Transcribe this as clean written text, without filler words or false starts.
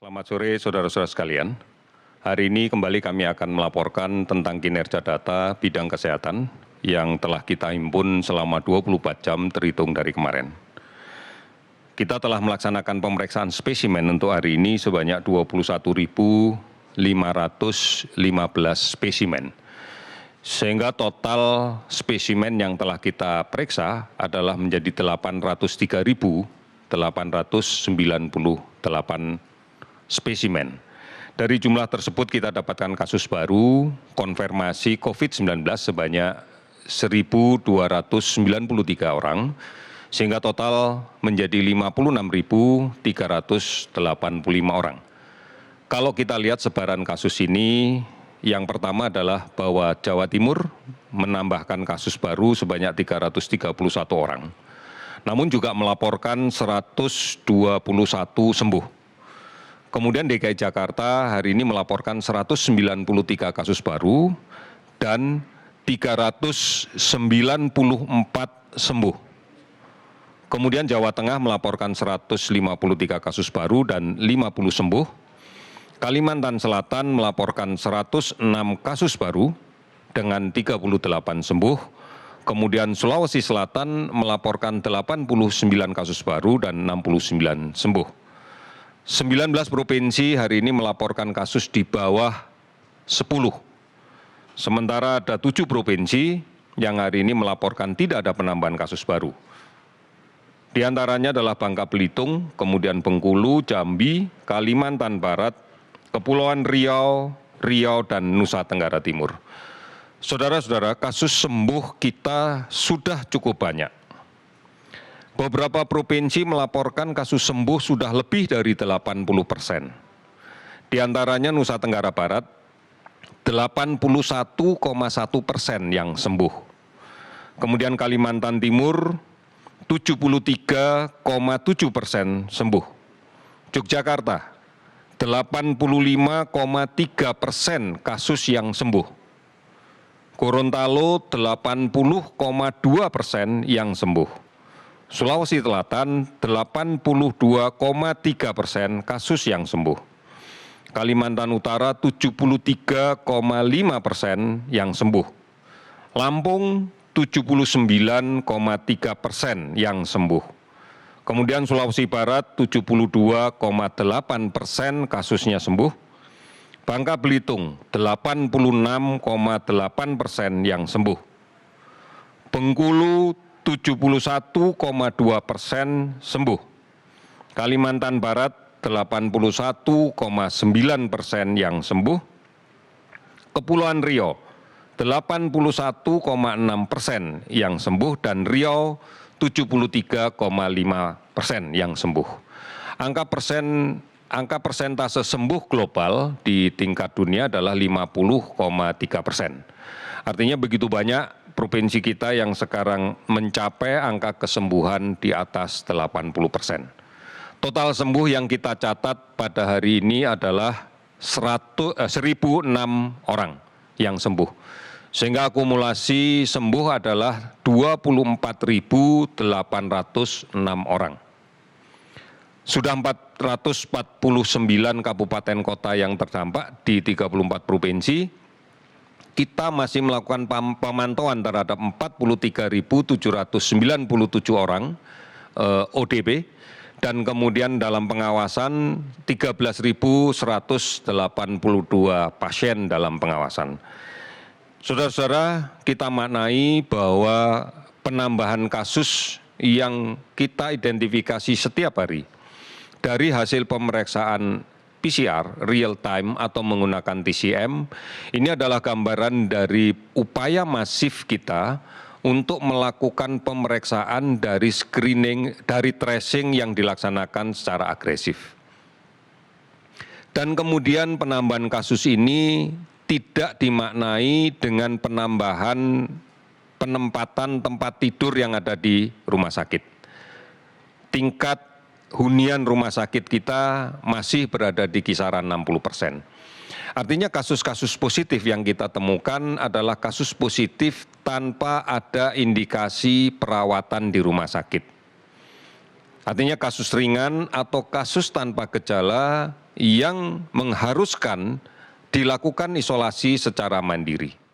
Selamat sore saudara-saudara sekalian. Hari ini kembali kami akan melaporkan tentang kinerja data bidang kesehatan yang telah kita himpun selama 24 jam terhitung dari kemarin. Kita telah melaksanakan pemeriksaan spesimen untuk hari ini sebanyak 21.515 spesimen. Sehingga total spesimen yang telah kita periksa adalah menjadi 803.898 spesimen. Dari jumlah tersebut kita dapatkan kasus baru konfirmasi COVID-19 sebanyak 1.293 orang, sehingga total menjadi 56.385 orang. Kalau kita lihat sebaran kasus ini, yang pertama adalah bahwa Jawa Timur menambahkan kasus baru sebanyak 331 orang. Namun juga melaporkan 121 sembuh. Kemudian DKI Jakarta hari ini melaporkan 193 kasus baru dan 394 sembuh. Kemudian Jawa Tengah melaporkan 153 kasus baru dan 50 sembuh. Kalimantan Selatan melaporkan 106 kasus baru dengan 38 sembuh. Kemudian Sulawesi Selatan melaporkan 89 kasus baru dan 69 sembuh. 19 provinsi hari ini melaporkan kasus di bawah 10. Sementara ada 7 provinsi yang hari ini melaporkan tidak ada penambahan kasus baru. Di antaranya adalah Bangka Belitung, kemudian Bengkulu, Jambi, Kalimantan Barat, Kepulauan Riau, dan Nusa Tenggara Timur. Saudara-saudara, kasus sembuh kita sudah cukup banyak. Beberapa provinsi melaporkan kasus sembuh sudah lebih dari 80%. Di antaranya Nusa Tenggara Barat, 81,1% yang sembuh. Kemudian Kalimantan Timur, 73,7% sembuh. Yogyakarta, 85,3% kasus yang sembuh. Gorontalo 80,2% yang sembuh. Sulawesi Selatan 82,3% kasus yang sembuh. Kalimantan Utara 73,5% yang sembuh. Lampung 79,3% yang sembuh. Kemudian Sulawesi Barat 72,8% kasusnya sembuh. Bangka Belitung 86,8% yang sembuh. Bengkulu 71,2% sembuh. Kalimantan Barat 81,9% yang sembuh. Kepulauan Riau 81,6% yang sembuh dan Riau 73,5% yang sembuh. Angka persentase sembuh global di tingkat dunia adalah 50,3%. Artinya begitu banyak provinsi kita yang sekarang mencapai angka kesembuhan di atas 80%. Total sembuh yang kita catat pada hari ini adalah 1.006 orang yang sembuh. Sehingga akumulasi sembuh adalah 24.806 orang. Sudah 449 kabupaten kota yang terdampak di 34 provinsi. Kita masih melakukan pemantauan terhadap 43.797 orang ODP dan kemudian dalam pengawasan 13.182 pasien dalam pengawasan. Saudara-saudara, kita maknai bahwa penambahan kasus yang kita identifikasi setiap hari dari hasil pemeriksaan PCR real time atau menggunakan TCM, ini adalah gambaran dari upaya masif kita untuk melakukan pemeriksaan dari screening, dari tracing yang dilaksanakan secara agresif. Dan kemudian penambahan kasus ini tidak dimaknai dengan penambahan penempatan tempat tidur yang ada di rumah sakit. Tingkat hunian rumah sakit kita masih berada di kisaran 60%. Artinya kasus-kasus positif yang kita temukan adalah kasus positif tanpa ada indikasi perawatan di rumah sakit. Artinya kasus ringan atau kasus tanpa gejala yang mengharuskan dilakukan isolasi secara mandiri.